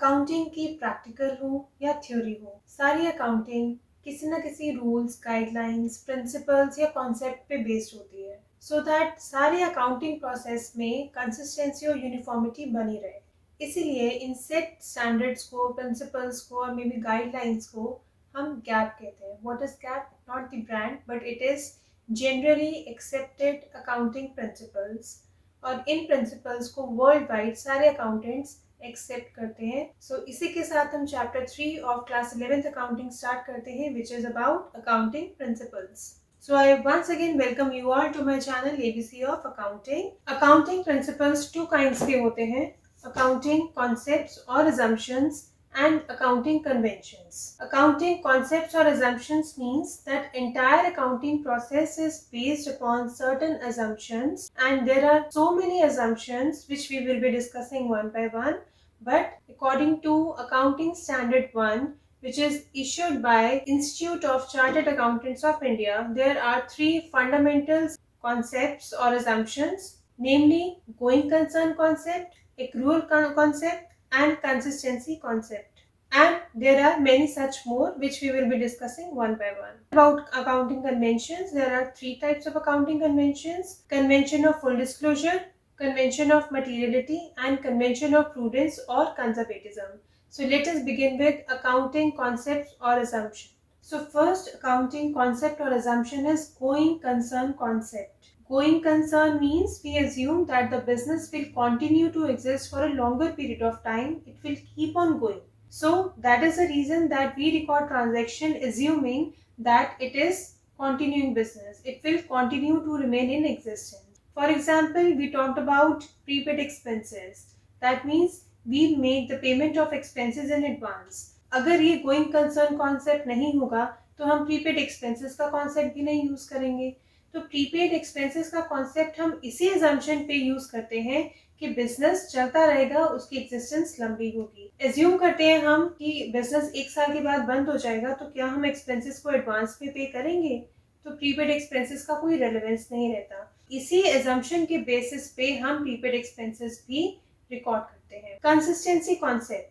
Accounting की practical हो या थ्योरी हो, सारी अकाउंटिंग किसी न किसी रूल्स, गाइडलाइंस, प्रिंसिपल्स या कॉन्सेप्ट पे बेस्ड होती है, सो दैट सारे अकाउंटिंग प्रोसेस में कंसिस्टेंसी और यूनिफॉर्मिटी बनी रहे। इसीलिए इन सेट स्टैंडर्ड्स को, प्रिंसिपल्स को और मे बी गाइडलाइंस को हम गैप कहते हैं। What is gap? Not the brand, but it is generally accepted accounting principles, और इन प्रिंसिपल्स को वर्ल्ड वाइड सारे अकाउंटेंट्स एक्सेप्ट करते हैं। इसी के साथ हम chapter 3 of class 11th accounting start करते हैं, which is about accounting principles. So I once again welcome you all to my channel ABC of Accounting. Accounting principles two kinds के होते हैं: accounting concepts or assumptions and accounting conventions. Accounting concepts or assumptions means that entire accounting process is based upon certain assumptions, and there are so many assumptions which we will be discussing one by one. But according to Accounting Standard 1, which is issued by Institute of Chartered Accountants of India, there are three fundamental concepts or assumptions, namely going concern concept, accrual concept, and consistency concept. And there are many such more which we will be discussing one by one. About accounting conventions, there are three types of accounting conventions: convention of full disclosure, convention of materiality, and convention of prudence or conservatism. So let us begin with accounting concepts or assumption. So first accounting concept or assumption is going concern concept. Going concern means we assume that the business will continue to exist for a longer period of time. It will keep on going. So that is the reason that we record transaction assuming that it is continuing business. It will continue to remain in existence. For example, we talked about prepaid expenses. That means we make the payment of expenses in advance. अगर ये going concern concept नहीं होगा तो हम prepaid expenses का concept भी नहीं use करेंगे। तो prepaid expenses का concept हम इसी assumption पे use करते हैं कि business चलता रहेगा, उसकी existence लंबी होगी। Assume करते हैं हम कि business एक साल के बाद बंद हो जाएगा, तो क्या हम expenses को advance में pay करेंगे? तो prepaid expenses का कोई relevance नहीं रहता। इसी assumption के basis पे हम prepaid expenses भी record करते हैं। Consistency concept.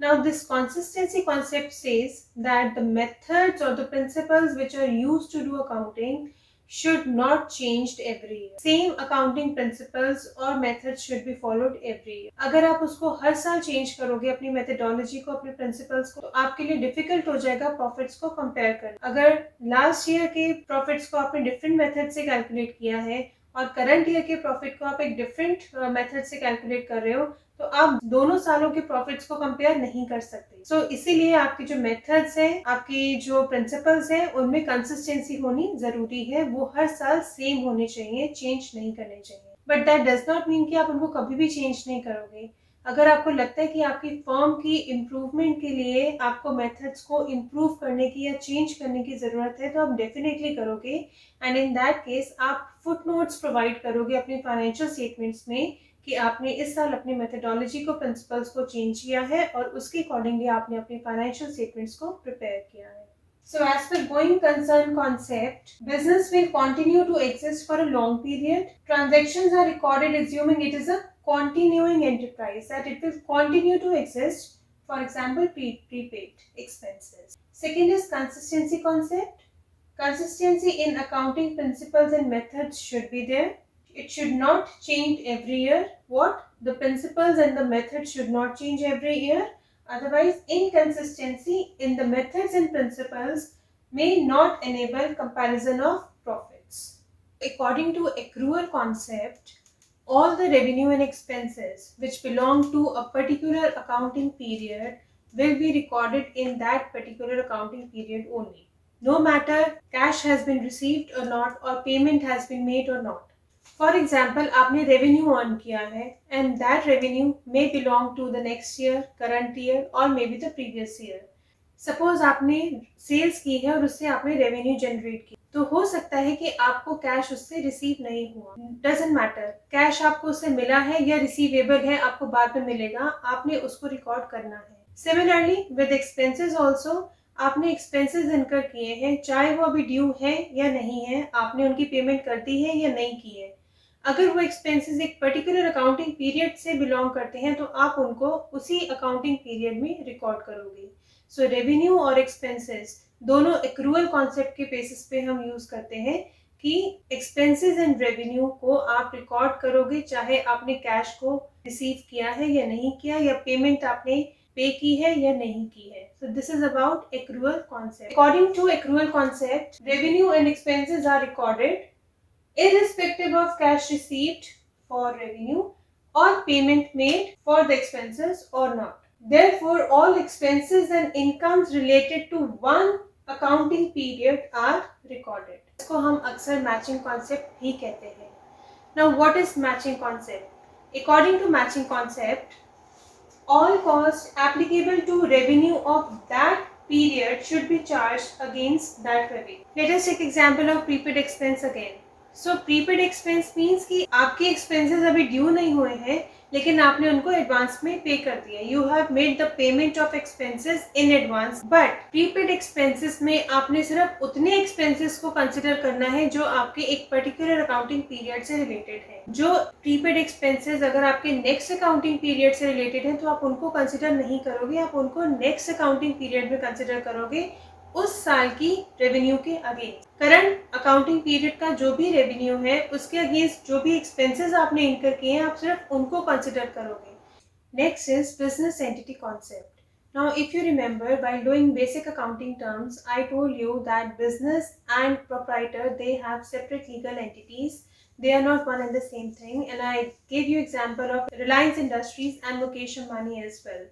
Now this consistency concept says that the methods or the principles which are used to do accounting should not changed every year. Same accounting principles or methods should be followed every year. अगर आप उसको हर साल change करोगे, अपनी methodology को, अपने principles को, तो आपके लिए difficult हो जाएगा profits को compare करना। अगर last year के profits को आपने different method से calculate किया है और करंट ईयर के प्रॉफिट को आप एक डिफरेंट मेथड से कैलकुलेट कर रहे हो, तो आप दोनों सालों के प्रॉफिट्स को कंपेयर नहीं कर सकते। सो इसीलिए आपके जो मेथड्स हैं, आपकी जो प्रिंसिपल्स हैं, उनमें कंसिस्टेंसी होनी जरूरी है। वो हर साल सेम होने चाहिए, चेंज नहीं करने चाहिए। But that does not mean कि आप उनको कभी भी चेंज नहीं करोगे। अगर आपको लगता है कि आपकी फर्म की इम्प्रूवमेंट के लिए आपको मेथड्स को इम्प्रूव करने की या चेंज करने की ज़रूरत है, तो आप डेफिनेटली करोगे। एंड इन दैट केस आप फुट नोट्स प्रोवाइड करोगे अपने फाइनेंशियल स्टेटमेंट्स में कि आपने इस साल अपनी मेथडोलॉजी को, प्रिंसिपल्स को चेंज किया है और उसके अकॉर्डिंगली आपने अपने फाइनेंशियल स्टेटमेंट्स को प्रिपेयर किया है। So as per going concern concept, business will continue to exist for a long period. Transactions are recorded assuming it is a continuing enterprise, that it will continue to exist. For example, prepaid expenses. Second is consistency concept. Consistency in accounting principles and methods should be there. It should not change every year. What? The principles and the methods should not change every year. Otherwise, inconsistency in the methods and principles may not enable comparison of profits. According to accrual concept, all the revenue and expenses which belong to a particular accounting period will be recorded in that particular accounting period only. No matter cash has been received or not, or payment has been made or not. For example, आपने revenue earn किया है and that revenue may belong to the next year, current year or maybe the previous year. Suppose आपने sales की है और उससे आपने revenue generate की, तो हो सकता है कि आपको कैश उससे रिसीव नहीं हुआ। Doesn't matter, कैश आपको उससे मिला है या रिसीवेबल है, आपको बाद में मिलेगा, आपने उसको रिकॉर्ड करना है। Similarly with expenses also, आपने एक्सपेंसेस इनकर किए हैं, चाहे वो अभी ड्यू है या नहीं है, आपने उनकी पेमेंट कर दी है या नहीं की है। अगर वो एक्सपेंसेस एक पर्टिकुलर अकाउंटिंग पीरियड से बिलोंग करते हैं तो आप उनको उसी अकाउंटिंग पीरियड में रिकॉर्ड करोगे। सो रेवेन्यू और एक्सपेंसेस दोनों एक्रूअल कॉन्सेप्ट के बेसिस पे हम यूज करते हैं कि एक्सपेंसेस एंड रेवेन्यू को आप रिकॉर्ड करोगे, चाहे आपने कैश को रिसीव किया है या नहीं किया, या पेमेंट आपने पे की है या नहीं की है। So this is about accrual concept. According to accrual concept, revenue and expenses are recorded irrespective of cash received for revenue or payment made for the expenses or not. Therefore, all expenses and incomes related to one accounting period are recorded. इसको हम अक्सर matching concept भी कहते हैं। Now, what is matching concept? According to matching concept, all costs applicable to revenue of that period should be charged against that revenue. Let us take example of prepaid expense again. So prepaid expense means कि आपके expenses अभी due नहीं हुए हैं लेकिन आपने उनको advance में पे कर दिया। You have made the payment of expenses in advance, but prepaid expenses में आपने सिर्फ उतने एक्सपेंसेस को कंसिडर करना है जो आपके एक पर्टिकुलर अकाउंटिंग पीरियड से रिलेटेड है। जो प्रीपेड एक्सपेंसेस अगर आपके नेक्स्ट अकाउंटिंग पीरियड से रिलेटेड है तो आप उनको कंसिडर नहीं करोगे, आप उनको नेक्स्ट अकाउंटिंग पीरियड में कंसिडर करोगे उस साल की रेवेन्यू के अगेंस्ट। करंट अकाउंटिंग पीरियड का जो भी रेवेन्यू है उसके अगेंस्ट जो भी एक्सपेंसेस आपने इनकर किए हैं आप सिर्फ उनको कंसिडर करोगे। Next is business entity concept. Now, if you remember, while doing basic accounting terms, I told you that business and proprietor, they have separate legal entities. They are not one and the same thing. And I gave you example of Reliance Industries and Mukesh Ambani as well.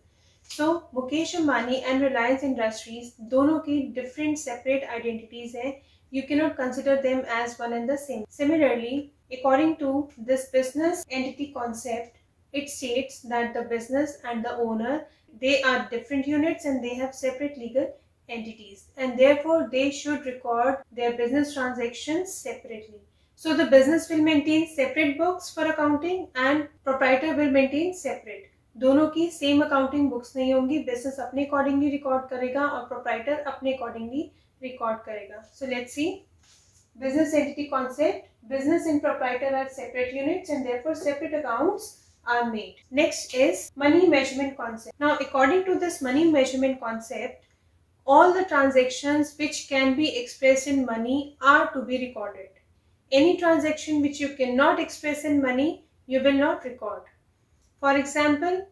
So, Mukesh Ambani and Reliance Industries, दोनों की different separate identities हैं. You cannot consider them as one and the same. Similarly, according to this business entity concept, it states that the business and the owner, they are different units and they have separate legal entities, and therefore they should record their business transactions separately. So the business will maintain separate books for accounting and proprietor will maintain separate. दोनों की same accounting books नहीं होंगी। Business अपने accordingly record करेगा और proprietor अपने accordingly record करेगा। So let's see business entity concept. Business and proprietor are separate units and therefore separate accounts are made. Next is money measurement concept. Now, according to this money measurement concept, all the transactions which can be expressed in money are to be recorded. Any transaction which you cannot express in money, you will not record. For example,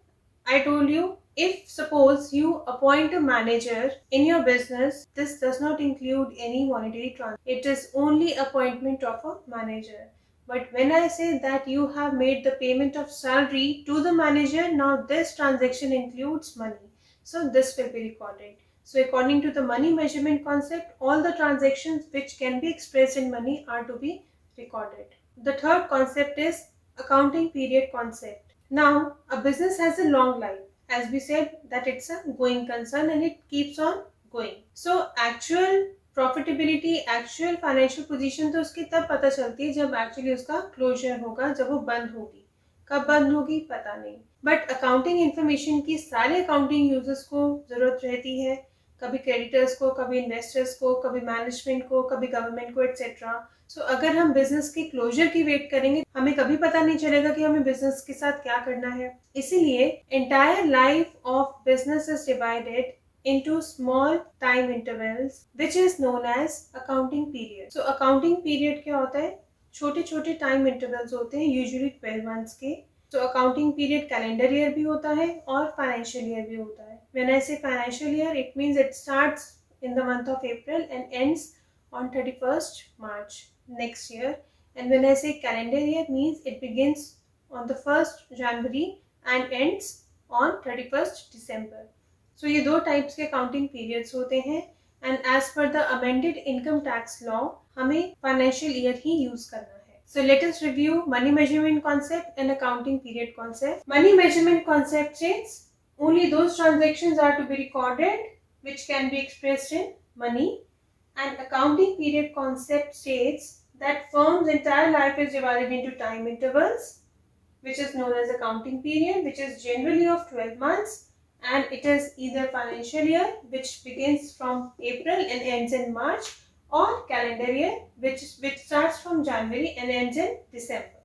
I told you, if suppose you appoint a manager in your business, this does not include any monetary transaction. It is only appointment of a manager. But when I say that you have made the payment of salary to the manager, now this transaction includes money. So this will be recorded. So according to the money measurement concept, all the transactions which can be expressed in money are to be recorded. The third concept is accounting period concept. Now, a business has a long life. As we said that it's a going concern and it keeps on going. So, actual profitability, actual financial position तो उसकी तब पता चलती है जब actually उसका closure होगा, जब वो बंद होगी। कब बंद होगी पता नहीं। बट अकाउंटिंग इन्फॉर्मेशन की सारे अकाउंटिंग यूजर्स को जरूरत रहती है, कभी क्रेडिटर्स को, कभी इन्वेस्टर्स को, कभी मैनेजमेंट को, कभी गवर्नमेंट को, एटसेट्रा। सो अगर हम बिजनेस के क्लोजर की वेट करेंगे हमें कभी पता नहीं चलेगा कि हमें बिजनेस के साथ क्या करना है। इसीलिए entire life of business is divided into small time intervals which is known as accounting period. So accounting period क्या होता है? छोटे छोटे टाइम इंटरवल्स होते हैं, यूजुअली 12 मंथ्स के। तो अकाउंटिंग पीरियड कैलेंडर ईयर भी होता है और फाइनेंशियल ईयर भी होता है। व्हेन आई से financial year, it means it starts in the month of April and ends on 31st March next year. And when I say calendar year, means it begins on the 1st January and ends on 31st December. So ये दो types के accounting periods होते हैं and as per the amended income tax law हमें financial year ही use करना है। So let us review money measurement concept and accounting period concept. Money measurement concept says only those transactions are to be recorded which can be expressed in money. And accounting period concept states that firm's entire life is divided into time intervals, which is known as accounting period, which is generally of 12 months, and it is either financial year, which begins from April and ends in March, or calendar year, which starts from January and ends in December.